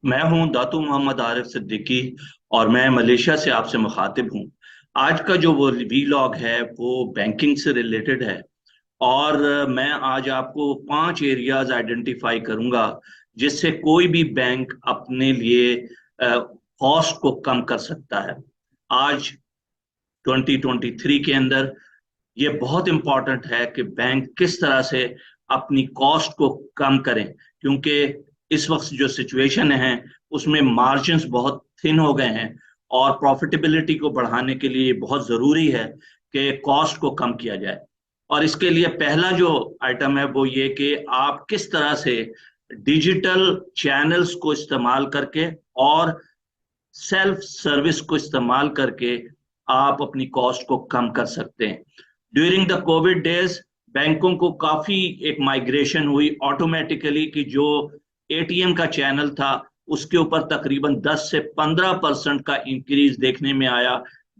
मैं हूं दातू मोहम्मद आरिफ सिद्दीकी और मैं मलेशिया से आपसे मुखातिब हूं। आज का जो वो वीलॉग है वो बैंकिंग से रिलेटेड है। और मैं आज आपको 5 एरियाज आइडेंटिफाई करूंगा जिससे कोई भी बैंक अपने लिए कॉस्ट को कम कर सकता है। आज 2023 के अंदर ये बहुत इंपॉर्टेंट है कि बैंक किस तरह से अपनी कॉस्ट को कम करें, क्योंकि इस वक्त जो सिचुएशन है उसमें मार्जिन्स बहुत थिन हो गए हैं और प्रॉफिटेबिलिटी को बढ़ाने के लिए बहुत ज़रूरी है कि कॉस्ट को कम किया जाए। और इसके लिए पहला जो आइटम है वो ये कि आप किस तरह से डिजिटल चैनल्स को इस्तेमाल करके और सेल्फ सर्विस को इस्तेमाल करके आप अपनी कॉस्ट को कम कर सकते हैं। ड्यूरिंग द कोविड डेज बैंकों को काफी एक माइग्रेशन हुई ऑटोमेटिकली कि जो एटीएम का चैनल था उसके ऊपर तकरीबन 10 से 15% का इंक्रीज देखने में आया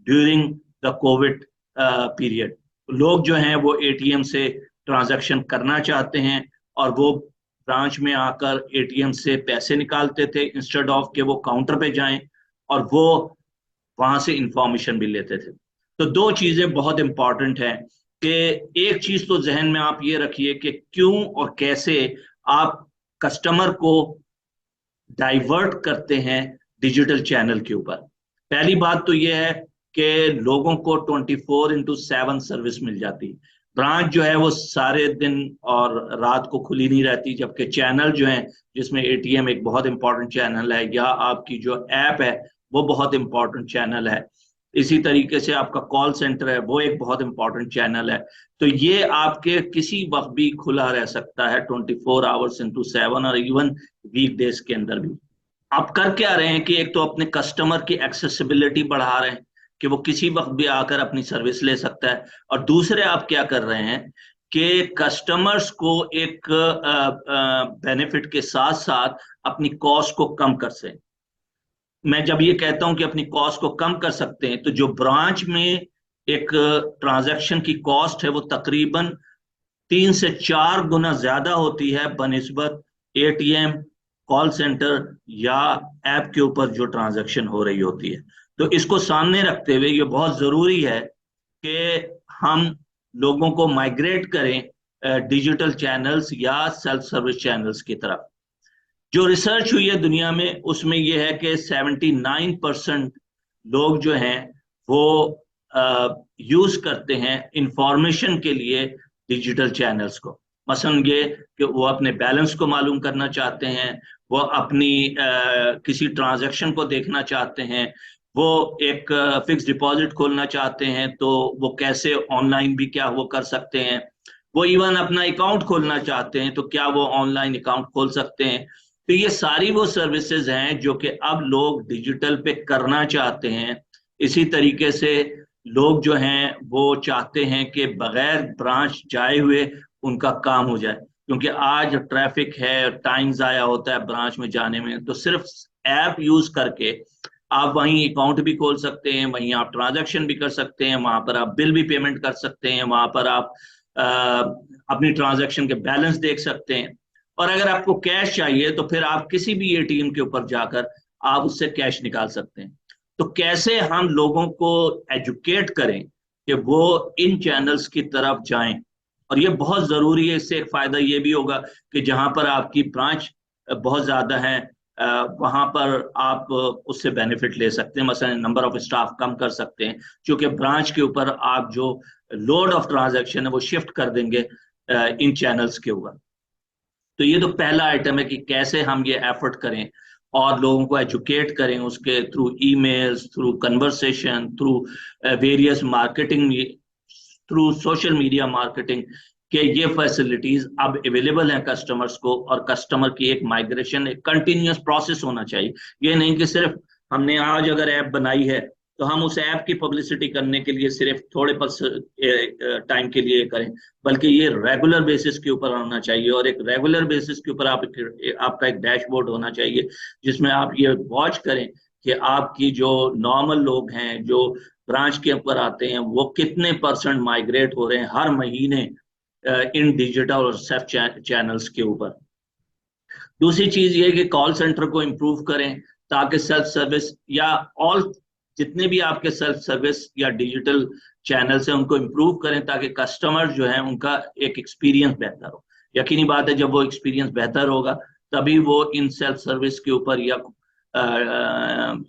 ड्यूरिंग द कोविड पीरियड। लोग जो हैं वो एटीएम से ट्रांजैक्शन करना चाहते हैं और वो ब्रांच में आकर एटीएम से पैसे निकालते थे इंस्टेड ऑफ के वो काउंटर पे जाएं और वो वहां से इंफॉर्मेशन भी लेते थे। तो दो चीजें बहुत इंपॉर्टेंट हैं कि एक चीज तो जहन में आप ये रखिए कि क्यों और कैसे आप कस्टमर को डाइवर्ट करते हैं डिजिटल चैनल के ऊपर। पहली बात तो यह है कि लोगों को 24x7 सर्विस मिल जाती। ब्रांच जो है वो सारे दिन और रात को खुली नहीं रहती, जबकि चैनल जो है जिसमें एटीएम एक बहुत इंपॉर्टेंट चैनल है या आपकी जो ऐप है वो बहुत इंपॉर्टेंट चैनल है। इसी तरीके से आपका कॉल सेंटर है वो एक बहुत इंपॉर्टेंट चैनल है। तो ये आपके किसी वक्त भी खुला रह सकता है 24 आवर्स इंटू 7 और इवन वीक डेज के अंदर भी। आप कर क्या रहे हैं कि एक तो अपने कस्टमर की एक्सेसिबिलिटी बढ़ा रहे हैं कि वो किसी वक्त भी आकर अपनी सर्विस ले सकता है, और दूसरे आप क्या कर रहे हैं कि कस्टमर्स को एक बेनिफिट के साथ साथ अपनी कॉस्ट को कम कर सकें। मैं जब ये कहता हूं कि अपनी कॉस्ट को कम कर सकते हैं तो जो ब्रांच में एक ट्रांजैक्शन की कॉस्ट है वो तकरीबन 3 से 4 गुना ज्यादा होती है बनिस्बत एटीएम, कॉल सेंटर या ऐप के ऊपर जो ट्रांजैक्शन हो रही होती है। तो इसको सामने रखते हुए ये बहुत जरूरी है कि हम लोगों को माइग्रेट करें डिजिटल चैनल्स या सेल्फ सर्विस चैनल्स की तरफ। जो रिसर्च हुई है दुनिया में उसमें यह है कि 79% लोग जो हैं वो यूज करते हैं इंफॉर्मेशन के लिए डिजिटल चैनल्स को। मसलन ये कि वो अपने बैलेंस को मालूम करना चाहते हैं, वो अपनी किसी ट्रांजैक्शन को देखना चाहते हैं, वो एक फिक्स डिपॉजिट खोलना चाहते हैं तो वो कैसे ऑनलाइन भी क्या वो कर सकते हैं, वो इवन अपना अकाउंट खोलना चाहते हैं तो क्या वो ऑनलाइन अकाउंट खोल सकते हैं। तो ये सारी वो सर्विसेज हैं जो कि अब लोग डिजिटल पे करना चाहते हैं। इसी तरीके से लोग जो हैं वो चाहते हैं कि बगैर ब्रांच जाए हुए उनका काम हो जाए, क्योंकि आज ट्रैफिक है, टाइम ज़ाया होता है ब्रांच में जाने में। तो सिर्फ ऐप यूज करके आप वहीं अकाउंट भी खोल सकते हैं, वहीं आप ट्रांजैक्शन भी कर सकते हैं, वहां पर आप बिल भी पेमेंट कर सकते हैं, वहां पर आप अपनी ट्रांजैक्शन के बैलेंस देख सकते हैं। और अगर आपको कैश चाहिए तो फिर आप किसी भी एटीएम के ऊपर जाकर आप उससे कैश निकाल सकते हैं। तो कैसे हम लोगों को एजुकेट करें कि वो इन चैनल्स की तरफ जाएं। और ये बहुत जरूरी है, इससे एक फायदा ये भी होगा कि जहां पर आपकी ब्रांच बहुत ज्यादा है वहां पर आप उससे बेनिफिट ले सकते हैं। मसलन नंबर ऑफ स्टाफ कम कर सकते हैं, क्योंकि ब्रांच के ऊपर आप जो लोड ऑफ ट्रांजैक्शन है वो शिफ्ट कर देंगे इन चैनल्स के ऊपर। तो ये तो पहला आइटम है कि कैसे हम ये एफर्ट करें और लोगों को एजुकेट करें उसके through emails, through conversation, through various marketing, through social media marketing, कि ये फैसिलिटीज अब अवेलेबल हैं कस्टमर्स को। और कस्टमर की एक माइग्रेशन एक कंटिन्यूअस प्रोसेस होना चाहिए। ये नहीं कि सिर्फ हमने आज अगर ऐप बनाई है तो हम उस ऐप की पब्लिसिटी करने के लिए सिर्फ थोड़े टाइम के लिए करें, बल्कि ये रेगुलर बेसिस के ऊपर होना चाहिए। और एक रेगुलर बेसिस के ऊपर आपका एक डैशबोर्ड होना चाहिए जिसमें आप ये वॉच करें कि आपकी जो नॉर्मल लोग हैं जो ब्रांच के ऊपर आते हैं वो कितने परसेंट माइग्रेट हो रहे हैं हर महीने इन डिजिटल और सेफ चैनल्स के ऊपर। दूसरी चीज ये कि कॉल सेंटर को इम्प्रूव करें ताकि सेल्फ सर्विस या ऑल जितने भी आपके सेल्फ सर्विस या डिजिटल चैनल से उनको इम्प्रूव करें ताकि कस्टमर जो है उनका एक एक्सपीरियंस बेहतर हो। यकीनी बात है, जब वो एक्सपीरियंस बेहतर होगा तभी वो इन सेल्फ सर्विस के ऊपर या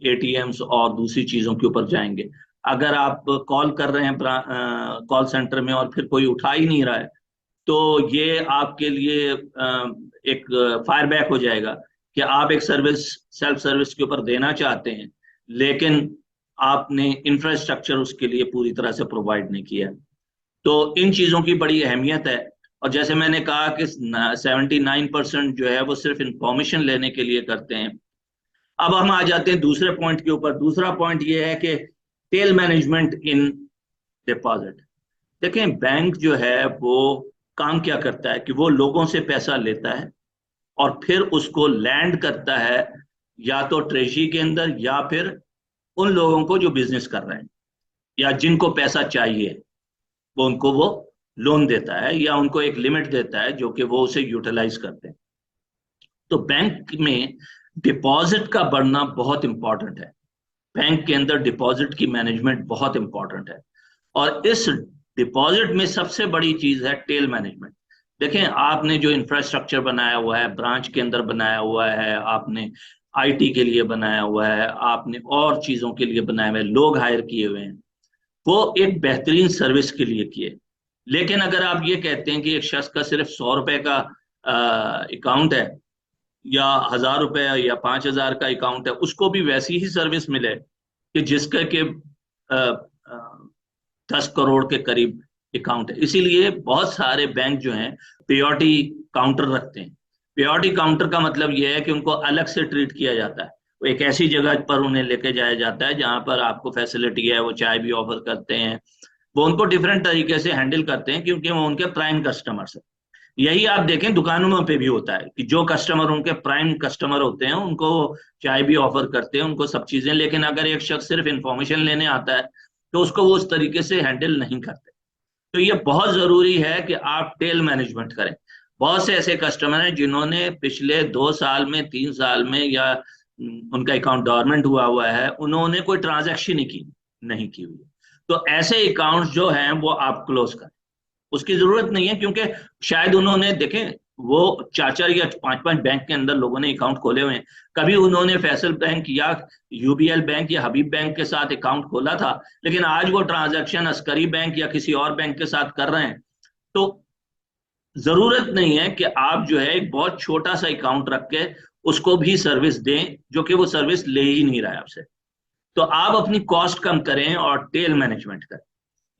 एटीएम्स और दूसरी चीजों के ऊपर जाएंगे। अगर आप कॉल कर रहे हैं कॉल सेंटर में और फिर कोई उठा ही नहीं रहा है, तो ये आपके लिए एक फायर बैक हो जाएगा कि आप एक सर्विस सेल्फ सर्विस के ऊपर देना चाहते हैं, लेकिन आपने इंफ्रास्ट्रक्चर उसके लिए पूरी तरह से प्रोवाइड नहीं किया। तो इन चीज़ों की बड़ी अहमियत है। और जैसे मैंने कहा कि 79% जो है वो सिर्फ इंफॉर्मेशन लेने के लिए करते हैं। अब हम आ जाते हैं दूसरे पॉइंट के ऊपर। दूसरा पॉइंट ये है कि टेल मैनेजमेंट इन डिपॉजिट। देखें, बैंक जो है वो काम क्या करता है कि वो लोगों से पैसा लेता है और फिर उसको लैंड करता है या तो ट्रेजरी के अंदर या फिर उन लोगों को जो बिजनेस कर रहे हैं या जिनको पैसा चाहिए, वो उनको वो लोन देता है या उनको एक लिमिट देता है जो कि वो उसे यूटिलाइज करते हैं। तो बैंक में डिपॉजिट का बढ़ना बहुत इंपॉर्टेंट है। बैंक के अंदर डिपॉजिट की मैनेजमेंट बहुत इंपॉर्टेंट है। और इस डिपॉजिट में सबसे बड़ी चीज है टेल मैनेजमेंट। देखें, आपने जो इंफ्रास्ट्रक्चर बनाया हुआ है, ब्रांच के अंदर बनाया हुआ है, आपने आईटी के लिए बनाया हुआ है, आपने और चीजों के लिए बनाया हुआ है, लोग हायर किए हुए हैं, वो एक बेहतरीन सर्विस के लिए किए। लेकिन अगर आप ये कहते हैं कि एक शख्स का सिर्फ 100 रुपए का अकाउंट है या 1000 रुपए या 5000 का अकाउंट है, उसको भी वैसी ही सर्विस मिले कि जिसका के 10 करोड़ के करीब अकाउंट है। इसीलिए बहुत सारे बैंक जो हैं पेयोरिटी काउंटर रखते हैं। पेयोरिटी काउंटर का मतलब यह है कि उनको अलग से ट्रीट किया जाता है। वो एक ऐसी जगह पर उन्हें लेके जाया जाता है जहां पर आपको फैसिलिटी है, वो चाय भी ऑफर करते हैं, वो उनको डिफरेंट तरीके से हैंडल करते हैं क्योंकि वो उनके प्राइम कस्टमर्स है। यही आप देखें दुकानों पे भी होता है कि जो कस्टमर उनके प्राइम कस्टमर होते हैं उनको चाय भी ऑफर करते हैं, उनको सब चीजें। लेकिन अगर एक शख्स सिर्फ इंफॉर्मेशन लेने आता है तो उसको वो उस तरीके से हैंडल नहीं करते। तो ये बहुत जरूरी है कि आप टेल मैनेजमेंट करें। बहुत से ऐसे कस्टमर हैं जिन्होंने पिछले 2 साल में, 3 साल में या उनका अकाउंट डॉर्मेंट हुआ हुआ है, उन्होंने कोई ट्रांजैक्शन ही की नहीं की हुई। तो ऐसे अकाउंट्स जो हैं वो आप क्लोज करें। उसकी जरूरत नहीं है क्योंकि शायद उन्होंने देखें वो 4 4 या 5 5 बैंक के अंदर लोगों ने अकाउंट खोले हुए हैं। कभी उन्होंने फैसल बैंक या यूबीएल बैंक या हबीब बैंक के साथ अकाउंट खोला था, लेकिन आज वो ट्रांजैक्शन अस्करी बैंक या किसी और बैंक के साथ कर रहे हैं। तो जरूरत नहीं है कि आप जो है एक बहुत छोटा सा अकाउंट रख के उसको भी सर्विस दें जो कि वो सर्विस ले ही नहीं रहा है आपसे। तो आप अपनी कॉस्ट कम करें और टेल मैनेजमेंट करें।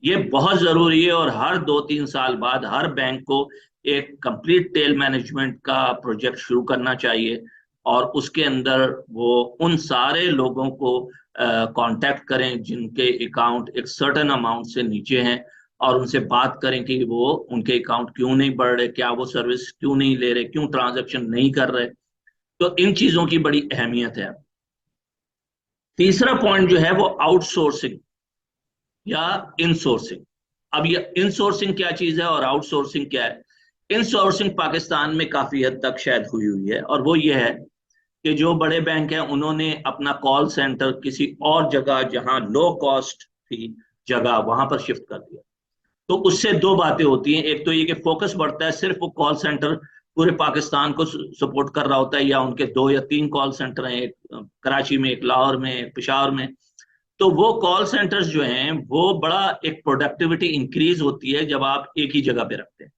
ये बहुत जरूरी है और हर 2 3 साल बाद हर बैंक को एक कंप्लीट टेल मैनेजमेंट का प्रोजेक्ट शुरू करना चाहिए और उसके अंदर वो उन सारे लोगों को कांटेक्ट करें जिनके अकाउंट एक सर्टेन अमाउंट से नीचे हैं और उनसे बात करें कि वो उनके अकाउंट क्यों नहीं बढ़ रहे, क्या वो सर्विस क्यों नहीं ले रहे, क्यों ट्रांजैक्शन नहीं कर रहे। तो इन चीजों की बड़ी अहमियत है। तीसरा पॉइंट जो है वो आउटसोर्सिंग या इनसोर्सिंग। अब ये इनसोर्सिंग क्या चीज है और आउटसोर्सिंग क्या है? इनसोर्सिंग पाकिस्तान में काफी हद तक शायद हुई हुई है और वो ये है कि जो बड़े बैंक हैं उन्होंने अपना कॉल सेंटर किसी और जगह जहां लो कॉस्ट थी जगह वहां पर शिफ्ट कर दिया। तो उससे दो बातें होती हैं। एक तो ये कि फोकस बढ़ता है, सिर्फ वो कॉल सेंटर पूरे पाकिस्तान को सपोर्ट कर रहा होता है या उनके 2 या 3 कॉल सेंटर हैं, एक कराची में, एक लाहौर में, एक पेशावर में। तो वो कॉल सेंटर्स जो हैं वो बड़ा एक प्रोडक्टिविटी इंक्रीज होती है जब आप एक ही जगह पे रखते हैं।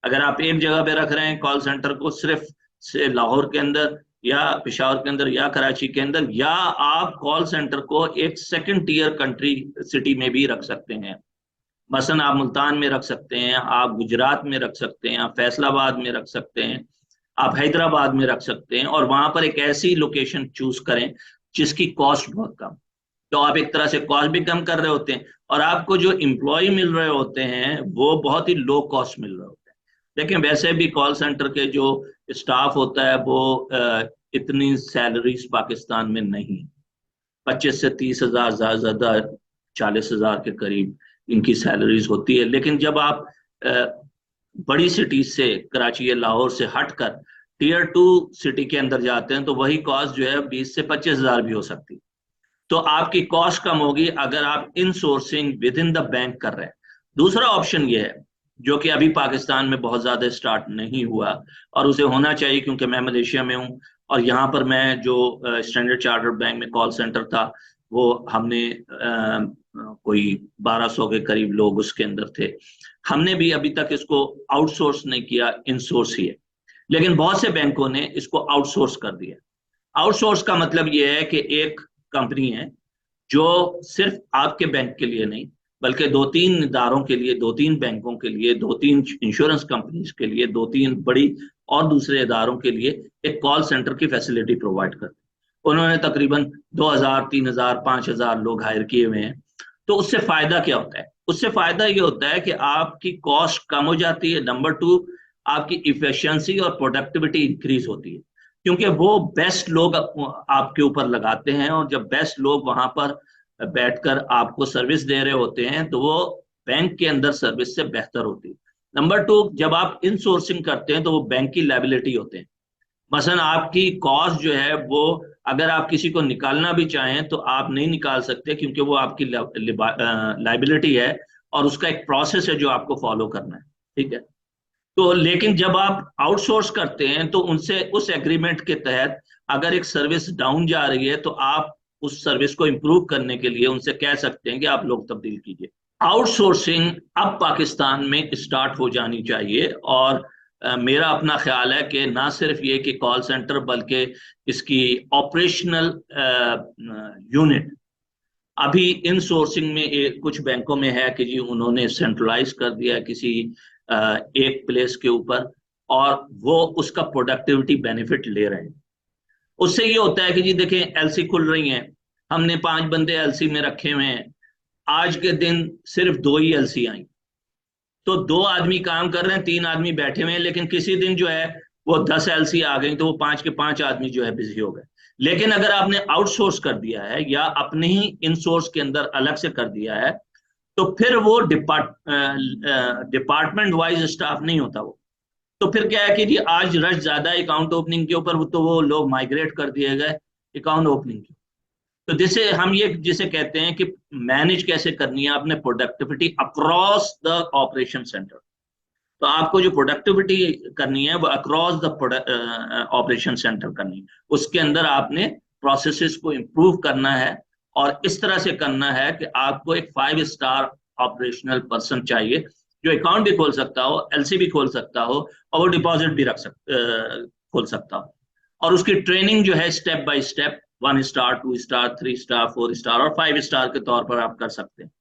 अगर आप एक जगह पे रख रहे हैं कॉल सेंटर को, सिर्फ से लाहौर के अंदर या पेशावर के अंदर या कराची के अंदर, या आप कॉल सेंटर को एक सेकंड टीयर कंट्री सिटी में भी रख सकते हैं। मसलन आप मुल्तान में रख सकते हैं, आप गुजरात में रख सकते हैं, आप फैसलाबाद में रख सकते हैं, आप हैदराबाद में रख सकते हैं और वहां पर एक ऐसी लोकेशन चूज करें जिसकी कॉस्ट बहुत कम। तो आप एक तरह से कॉस्ट भी कम कर रहे होते हैं और आपको जो एम्प्लॉय मिल रहे होते हैं वो बहुत ही लो कॉस्ट मिल रहे होते हैं। लेकिन वैसे भी कॉल सेंटर के जो स्टाफ होता है वो इतनी सैलरीज पाकिस्तान में नहीं, 25 से 30 हजार, ज्यादा ज्यादा 40 हजार के करीब इनकी सैलरीज होती है। लेकिन जब आप बड़ी सिटीज से, कराची या लाहौर से हटकर टियर 2 सिटी के अंदर जाते हैं तो वही कॉस्ट जो है 20 से 25 हजार भी हो सकती है। तो आपकी कॉस्ट कम होगी अगर आप insourcing within the bank कर रहे हैं। दूसरा ऑप्शन ये है, जो कि अभी पाकिस्तान में बहुत ज्यादा स्टार्ट नहीं हुआ और उसे होना चाहिए, क्योंकि मैं मलेशिया में हूँ और यहाँ पर मैं जो स्टैंडर्ड चार्टर्ड बैंक में कॉल सेंटर था, वो हमने कोई 1200 के करीब लोग उसके अंदर थे। हमने भी अभी तक इसको आउटसोर्स नहीं किया, इनसोर्स ही है। लेकिन बहुत से बैंकों ने इसको आउटसोर्स कर दिया। आउटसोर्स का मतलब यह है कि एक कंपनी है जो सिर्फ आपके बैंक के लिए नहीं, बल्कि दो तीन इदारों के लिए, दो तीन बैंकों के लिए, दो तीन इंश्योरेंस कंपनीज के लिए, दो तीन बड़ी और दूसरे इदारों के लिए एक कॉल सेंटर की फैसिलिटी प्रोवाइड करती है। उन्होंने तकरीबन 2000, 3000, 5000 लोग हायर किए हुए हैं। तो उससे फायदा क्या होता है? उससे फायदा ये होता है कि आपकी कॉस्ट कम हो जाती है, नंबर टू आपकी इफिशियंसी और प्रोडक्टिविटी इंक्रीज होती है, क्योंकि वो बेस्ट लोग आपके ऊपर लगाते हैं, और जब बेस्ट लोग वहां पर बैठकर आपको सर्विस दे रहे होते हैं तो वो बैंक के अंदर सर्विस से बेहतर होती है। नंबर टू, जब आप इनसोर्सिंग करते हैं तो वो बैंक की लायबिलिटी होते हैं। मसलन आपकी कॉस्ट जो है वो, अगर आप किसी को निकालना भी चाहें तो आप नहीं निकाल सकते, क्योंकि वो आपकी लाइबिलिटी है और उसका एक प्रोसेस है जो आपको फॉलो करना है। ठीक है। तो लेकिन जब आप आउटसोर्स करते हैं तो उनसे उस एग्रीमेंट के तहत अगर एक सर्विस डाउन जा रही है तो आप उस सर्विस को इंप्रूव करने के लिए उनसे कह सकते हैं कि आप लोग तब्दील कीजिए। आउटसोर्सिंग अब पाकिस्तान में स्टार्ट हो जानी चाहिए, और मेरा अपना ख्याल है कि ना सिर्फ ये कि कॉल सेंटर, बल्कि इसकी ऑपरेशनल यूनिट अभी इन सोर्सिंग में कुछ बैंकों में है कि जी उन्होंने सेंट्रलाइज कर दिया किसी एक प्लेस के ऊपर, और वो उसका प्रोडक्टिविटी बेनिफिट ले रहे हैं। उससे ये होता है कि जी देखें, एलसी खुल रही हैं, हमने 5 बंदे एलसी में रखे हुए हैं, आज के दिन सिर्फ 2 ही एलसी आई, तो 2 आदमी काम कर रहे हैं, 3 आदमी बैठे हुए हैं, लेकिन किसी दिन जो है वो 10 एलसी आ गई तो वो 5 के 5 आदमी जो है बिजी हो गए। लेकिन अगर आपने आउटसोर्स कर दिया है या अपने ही इनसोर्स के अंदर अलग से कर दिया है, तो फिर वो डिपार्टमेंट वाइज स्टाफ नहीं होता वो। तो फिर क्या है कि जी आज रश ज्यादा अकाउंट ओपनिंग के ऊपर, तो वो लोग माइग्रेट कर दिए गए अकाउंट ओपनिंग के। तो जिसे हम ये जिसे कहते हैं कि मैनेज कैसे करनी है आपने productivity across the operation centre. तो आपको जो प्रोडक्टिविटी करनी है वो अक्रॉस द ऑपरेशन सेंटर करनी है। उसके अंदर आपने प्रोसेसेस को इंप्रूव करना है, और इस तरह से करना है कि आपको एक 5 स्टार ऑपरेशनल पर्सन चाहिए, जो अकाउंट भी खोल सकता हो, एलसी भी खोल सकता हो, और वो डिपॉजिट भी खोल सकता हो। और उसकी ट्रेनिंग जो है step by step 1 star, 2 star, 3 star, 4 star और 5 स्टार के तौर पर आप कर सकते हैं।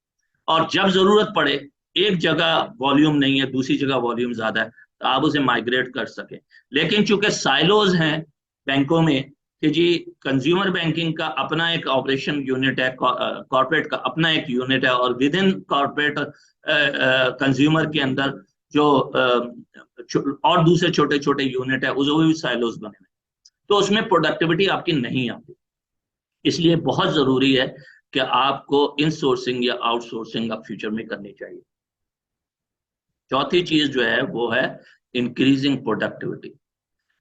और जब जरूरत पड़े, एक जगह वॉल्यूम नहीं है, दूसरी जगह वॉल्यूम ज्यादा है, तो आप उसे माइग्रेट कर सके। लेकिन चूंकि साइलोज हैं बैंकों में कि जी कंज्यूमर बैंकिंग का अपना एक ऑपरेशन यूनिट है, कॉर्पोरेट का अपना एक यूनिट है, और विद इन कॉर्पोरेट कंज्यूमर के अंदर जो और दूसरे छोटे छोटे यूनिट है, उस वो भी साइलोज बने हुए, तो उसमें प्रोडक्टिविटी आपकी नहीं आती। इसलिए बहुत जरूरी है कि आपको इनसोर्सिंग या आउटसोर्सिंग अब फ्यूचर में करनी चाहिए। चौथी चीज जो है वो है इंक्रीजिंग प्रोडक्टिविटी।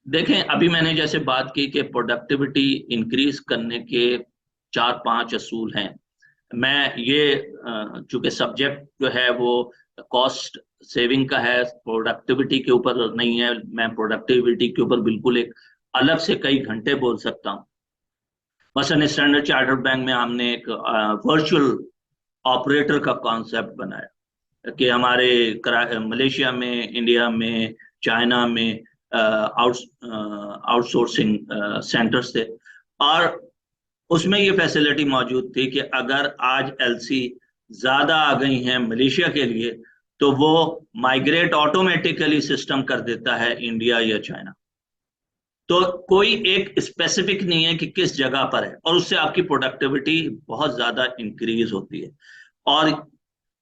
देखें, अभी मैंने जैसे बात की कि प्रोडक्टिविटी इंक्रीज करने के 4-5 असूल हैं। मैं ये चूंकि सब्जेक्ट जो है वो कॉस्ट सेविंग का है, प्रोडक्टिविटी के ऊपर नहीं है, मैं प्रोडक्टिविटी के ऊपर बिल्कुल एक अलग से कई घंटे बोल सकता हूँ। मसलन स्टैंडर्ड चार्टर्ड बैंक में हमने एक वर्चुअल ऑपरेटर का कॉन्सेप्ट बनाया कि हमारे मलेशिया में, इंडिया में, चाइना में आउटसोर्सिंग सेंटर्स थे, और उसमें ये फैसिलिटी मौजूद थी कि अगर आज एलसी ज्यादा आ गई हैं मलेशिया के लिए, तो वो माइग्रेट ऑटोमेटिकली सिस्टम कर देता है इंडिया या चाइना। तो कोई एक स्पेसिफिक नहीं है कि किस जगह पर है, और उससे आपकी प्रोडक्टिविटी बहुत ज्यादा इंक्रीज होती है। और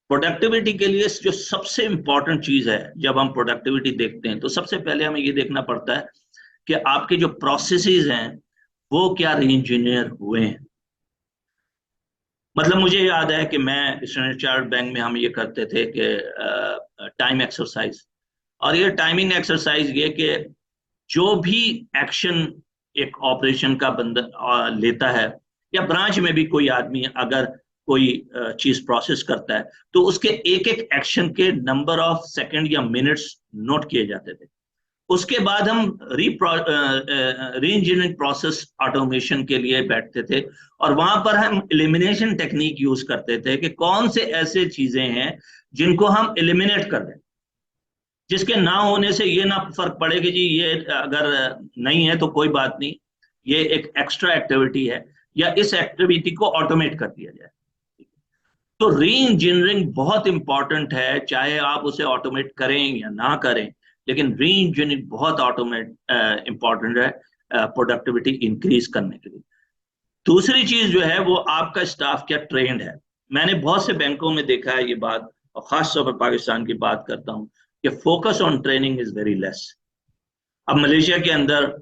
प्रोडक्टिविटी के लिए जो सबसे इंपॉर्टेंट चीज है, जब हम प्रोडक्टिविटी देखते हैं तो सबसे पहले हमें ये देखना पड़ता है कि आपके जो प्रोसेसेस हैं वो क्या री इंजीनियर हुए हैं। मतलब मुझे याद है कि मैं स्टैंडर्ड चार्टर्ड बैंक में हम ये करते थे कि टाइम एक्सरसाइज, और ये टाइमिंग एक्सरसाइज ये कि जो भी एक्शन एक ऑपरेशन का बंदा लेता है, या ब्रांच में भी कोई आदमी अगर कोई चीज प्रोसेस करता है, तो उसके एक एक एक्शन के नंबर ऑफ सेकंड या मिनट्स नोट किए जाते थे। उसके बाद हम री इंजीनियरिंग प्रोसेस ऑटोमेशन के लिए बैठते थे, और वहां पर हम एलिमिनेशन टेक्निक यूज करते थे कि कौन से ऐसे चीजें हैं जिनको हम एलिमिनेट कर दें, जिसके ना होने से ये ना फर्क पड़े कि जी ये अगर नहीं है तो कोई बात नहीं, ये एक एक्स्ट्रा एक्टिविटी है, या इस एक्टिविटी को ऑटोमेट कर दिया जाए। तो री इंजीनियरिंग बहुत इंपॉर्टेंट है, चाहे आप उसे ऑटोमेट करें या ना करें, लेकिन री इंजीनियरिंग बहुत ऑटोमेट इंपॉर्टेंट है प्रोडक्टिविटी इंक्रीज करने के लिए। दूसरी चीज जो है वो आपका स्टाफ क्या ट्रेंड है। मैंने बहुत से बैंकों में देखा है ये बात, और खास तौर पर पाकिस्तान की बात करता हूँ, कि focus on training is very less. अब मलेशिया के अंदर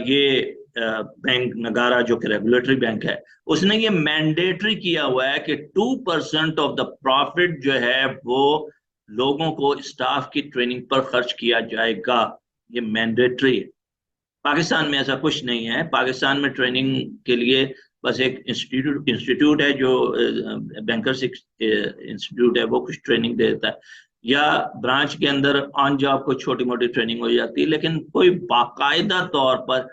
ये बैंक नगारा जो कि रेगुलेटरी बैंक है, उसने ये मैंडेटरी किया हुआ है कि 2% ऑफ द प्रॉफिट जो है वो लोगों को स्टाफ की ट्रेनिंग पर खर्च किया जाएगा। ये मैंडेटरी है। पाकिस्तान में ऐसा कुछ नहीं है। पाकिस्तान में ट्रेनिंग के लिए बस एक इंस्टीट्यूट इंस्टीट्यूट है जो बैंकर्स इंस्टीट्यूट है, वो कुछ ट्रेनिंग देता है, या ब्रांच के अंदर ऑन जॉब को छोटी मोटी ट्रेनिंग हो जाती है, लेकिन कोई बाकायदा तौर पर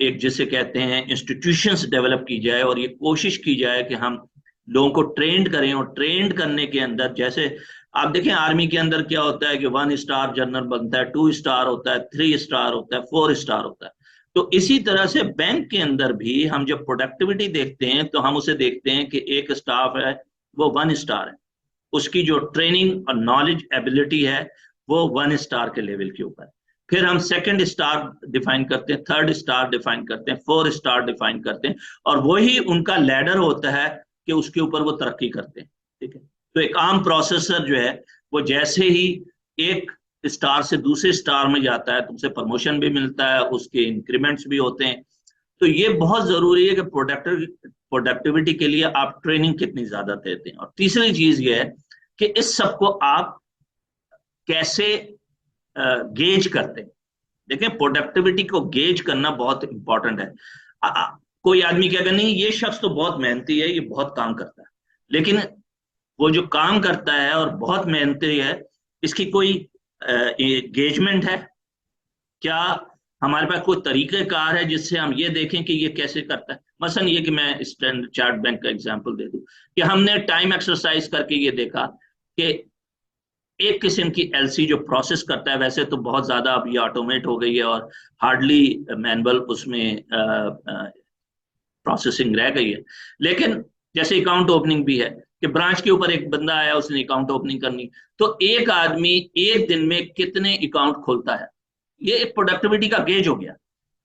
एक जिसे कहते हैं इंस्टीट्यूशंस डेवलप की जाए, और ये कोशिश की जाए कि हम लोगों को ट्रेंड करें। और ट्रेंड करने के अंदर जैसे आप देखें आर्मी के अंदर क्या होता है कि 1 स्टार जनरल बनता है, 2 स्टार होता है, 3 स्टार होता है, 4 स्टार होता है। तो इसी तरह से बैंक के अंदर भी हम जब प्रोडक्टिविटी देखते हैं तो हम उसे देखते हैं कि एक स्टाफ है वो 1 स्टार है, उसकी जो ट्रेनिंग और नॉलेज एबिलिटी है वो 1 स्टार के लेवल के ऊपर। फिर हम सेकंड स्टार डिफाइन करते हैं, थर्ड स्टार डिफाइन करते हैं, 4 स्टार डिफाइन करते हैं, और वही उनका लैडर होता है कि उसके ऊपर वो तरक्की करते हैं। ठीक है। तो एक आम प्रोसेसर जो है वो जैसे ही एक स्टार से दूसरे स्टार में जाता है तो उसे प्रमोशन भी मिलता है, उसके इंक्रीमेंट्स भी होते हैं। तो ये बहुत जरूरी है कि प्रोडक्टिविटी के लिए आप ट्रेनिंग कितनी ज्यादा देते हैं। और तीसरी चीज ये है कि इस सबको आप कैसे गेज करते हैं। देखें, प्रोडक्टिविटी को गेज करना बहुत इंपॉर्टेंट है। कोई आदमी कहेगा नहीं ये शख्स तो बहुत मेहनती है, ये बहुत काम करता है, लेकिन वो जो काम करता है और बहुत मेहनती है, इसकी कोई एंगेजमेंट है क्या? हमारे पास कोई तरीकेकार है जिससे हम ये देखें कि ये कैसे करता है? मसलन ये कि मैं स्टैंडर्ड चार्ट बैंक का एग्जांपल दे दूं कि हमने टाइम एक्सरसाइज करके ये देखा कि एक किस्म की एलसी जो प्रोसेस करता है, वैसे तो बहुत ज्यादा अब ये ऑटोमेट हो गई है और हार्डली मैनुअल उसमें प्रोसेसिंग रह गई है, लेकिन जैसे अकाउंट ओपनिंग भी है कि ब्रांच के ऊपर एक बंदा आया, उसने अकाउंट ओपनिंग करनी, तो एक आदमी एक दिन में कितने अकाउंट खोलता है, ये एक प्रोडक्टिविटी का गेज हो गया।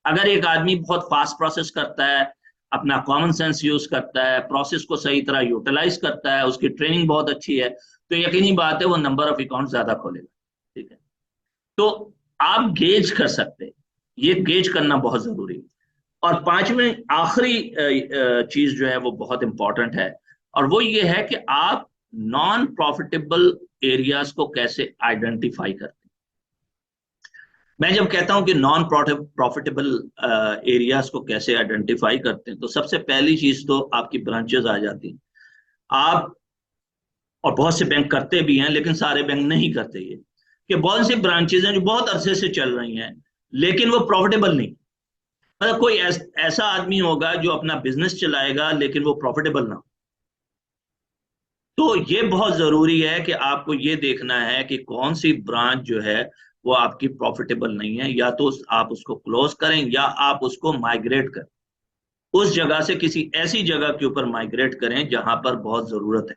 अगर एक आदमी बहुत फास्ट प्रोसेस करता है, अपना कॉमन सेंस यूज करता है, प्रोसेस को सही तरह यूटिलाइज करता है, उसकी ट्रेनिंग बहुत अच्छी है, तो यकीनी बात है वो नंबर ऑफ अकाउंट ज्यादा खोलेगा। ठीक है। तो आप गेज कर सकते हैं, ये गेज करना बहुत जरूरी है। और पांचवें आखिरी चीज जो है वो बहुत इंपॉर्टेंट है, और वो ये है कि आप नॉन प्रॉफिटेबल एरियाज को कैसे आइडेंटिफाई करते हैं। मैं जब कहता हूं कि नॉन प्रॉफिटेबल एरियाज को कैसे आइडेंटिफाई करते हैं, तो सबसे पहली चीज तो आपकी ब्रांचेस आ जाती हैं। आप, और बहुत से बैंक करते भी हैं लेकिन सारे बैंक नहीं करते, ये कि बहुत सी ब्रांचेस हैं जो बहुत अरसे से चल रही हैं लेकिन वो प्रॉफिटेबल नहीं। मतलब कोई ऐसा आदमी होगा जो अपना बिजनेस चलाएगा लेकिन वो प्रॉफिटेबल ना हो। तो ये बहुत जरूरी है कि आपको ये देखना है कि कौन सी ब्रांच जो है वो आपकी प्रॉफिटेबल नहीं है, या तो आप उसको क्लोज करें या आप उसको माइग्रेट करें, उस जगह से किसी ऐसी जगह के ऊपर माइग्रेट करें जहां पर बहुत जरूरत है।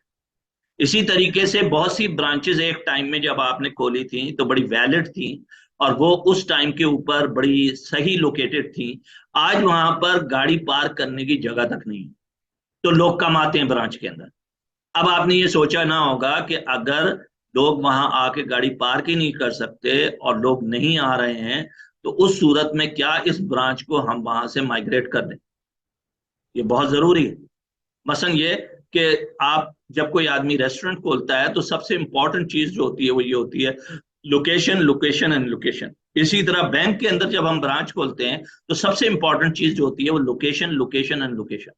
इसी तरीके से बहुत सी ब्रांचेस एक टाइम में जब आपने खोली थी तो बड़ी वैलिड थी, और वो उस टाइम के ऊपर बड़ी सही लोकेटेड थी। आज वहां पर गाड़ी पार्क करने की जगह तक नहीं, तो लोग कम आते हैं ब्रांच के अंदर। अब आपने ये सोचा ना होगा कि अगर लोग वहां आके गाड़ी पार्क ही नहीं कर सकते और लोग नहीं आ रहे हैं, तो उस सूरत में क्या इस ब्रांच को हम वहां से माइग्रेट कर दें? ये बहुत जरूरी है। मसलन ये कि आप जब कोई आदमी रेस्टोरेंट खोलता है तो सबसे इंपॉर्टेंट चीज जो होती है वो ये होती है लोकेशन, लोकेशन एंड लोकेशन। इसी तरह बैंक के अंदर जब हम ब्रांच खोलते हैं तो सबसे इंपॉर्टेंट चीज जो होती है वो लोकेशन, लोकेशन एंड लोकेशन।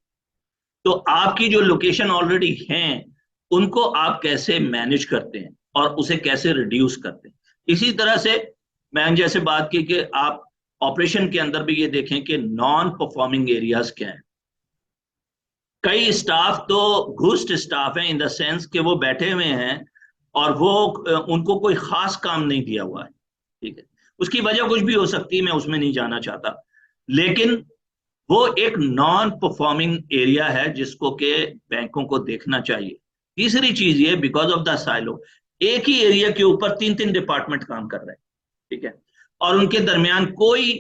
तो आपकी जो लोकेशन ऑलरेडी हैं उनको आप कैसे मैनेज करते हैं और उसे कैसे रिड्यूस करते हैं। इसी तरह से मैंने जैसे बात की कि आप ऑपरेशन के अंदर भी ये देखें कि नॉन परफॉर्मिंग एरियाज क्या हैं। कई स्टाफ तो घुस्ट स्टाफ हैं, इन द सेंस कि वो बैठे हुए हैं और वो उनको कोई खास काम नहीं दिया हुआ है। ठीक है, उसकी वजह कुछ भी हो सकती है, मैं उसमें नहीं जाना चाहता, लेकिन वो एक नॉन परफॉर्मिंग एरिया है जिसको के बैंकों को देखना चाहिए। तीसरी चीज ये, बिकॉज ऑफ द साइलो, एक ही एरिया के ऊपर तीन तीन डिपार्टमेंट काम कर रहे हैं। ठीक है, और उनके दरमियान कोई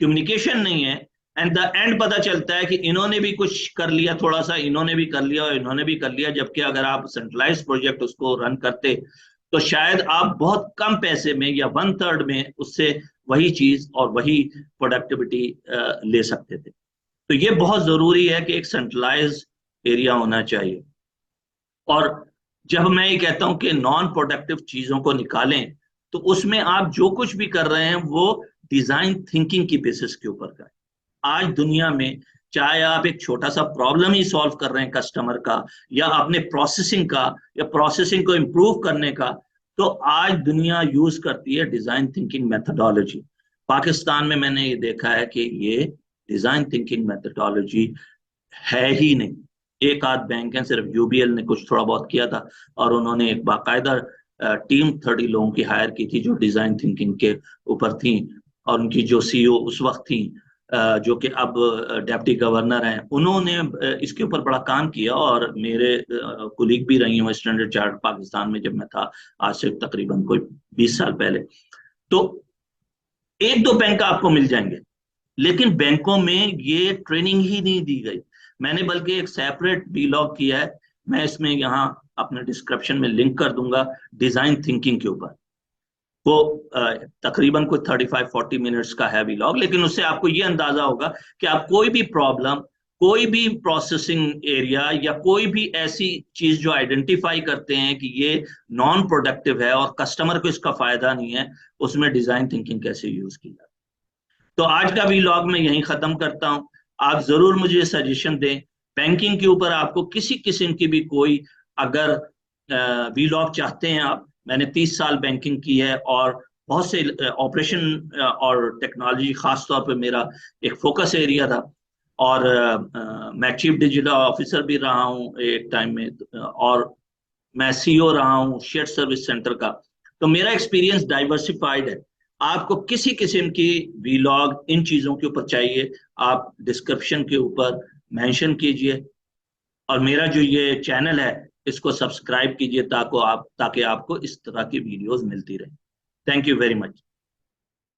कम्युनिकेशन नहीं है। एंड द एंड पता चलता है कि इन्होंने भी कुछ कर लिया, थोड़ा सा इन्होंने भी कर लिया और इन्होंने भी कर लिया, जबकि अगर आप सेंट्रलाइज प्रोजेक्ट उसको रन करते तो शायद आप बहुत कम पैसे में या वन थर्ड में उससे वही चीज और वही प्रोडक्टिविटी ले सकते थे। तो ये बहुत जरूरी है कि एक सेंट्रलाइज एरिया होना चाहिए। और जब मैं ये कहता हूं कि नॉन प्रोडक्टिव चीजों को निकालें, तो उसमें आप जो कुछ भी कर रहे हैं वो डिजाइन थिंकिंग की बेसिस के ऊपर करें। आज दुनिया में चाहे आप एक छोटा सा प्रॉब्लम ही सॉल्व कर रहे हैं कस्टमर का, या अपने प्रोसेसिंग का, या प्रोसेसिंग को इम्प्रूव करने का, तो आज दुनिया यूज करती है डिजाइन थिंकिंग मेथडोलॉजी। पाकिस्तान में मैंने ये देखा है कि ये डिजाइन थिंकिंग मेथडोलॉजी है ही नहीं। एक आध बैंक है, सिर्फ यूबीएल ने कुछ थोड़ा बहुत किया था, और उन्होंने एक बाकायदा टीम 30 लोगों की हायर की थी जो डिजाइन थिंकिंग के ऊपर थी। और उनकी जो सीईओ उस वक्त थी, जो कि अब डिप्टी गवर्नर हैं, उन्होंने इसके ऊपर बड़ा काम किया, और मेरे कुलीग भी रही हूँ स्टैंडर्ड चार्ट पाकिस्तान में जब मैं था, आज से तकरीबन कोई 20 साल पहले। तो एक दो बैंक आपको मिल जाएंगे, लेकिन बैंकों में ये ट्रेनिंग ही नहीं दी गई। मैंने बल्कि एक सेपरेट वीलॉग किया है, मैं इसमें यहाँ अपने डिस्क्रिप्शन में लिंक कर दूंगा, डिजाइन थिंकिंग के ऊपर। वो तकरीबन कोई 35-40 मिनट्स का है वीलॉग, लेकिन उससे आपको ये अंदाजा होगा कि आप कोई भी प्रॉब्लम, कोई भी प्रोसेसिंग एरिया, या कोई भी ऐसी चीज जो आइडेंटिफाई करते हैं कि ये नॉन प्रोडक्टिव है और कस्टमर को इसका फायदा नहीं है, उसमें डिजाइन थिंकिंग कैसे यूज की जाए। तो आज का वीलॉग मैं यहीं खत्म करता हूं। आप जरूर मुझे सजेशन दें बैंकिंग के ऊपर, आपको किसी किस्म की भी कोई अगर वीलॉग चाहते हैं आप। मैंने 30 साल बैंकिंग की है और बहुत से ऑपरेशन और टेक्नोलॉजी खास तौर पे मेरा एक फोकस एरिया था। और मैं चीफ डिजिटल ऑफिसर भी रहा हूँ एक टाइम में, और मैं सीईओ रहा हूँ शेयर सर्विस सेंटर का। तो मेरा एक्सपीरियंस डाइवर्सिफाइड है। आपको किसी किस्म की वीलॉग इन चीजों के ऊपर चाहिए, आप डिस्क्रिप्शन के ऊपर मेंशन कीजिए, और मेरा जो ये चैनल है इसको सब्सक्राइब कीजिए, ताकि आपको इस तरह की वीडियोस मिलती रहे। Thank you very much.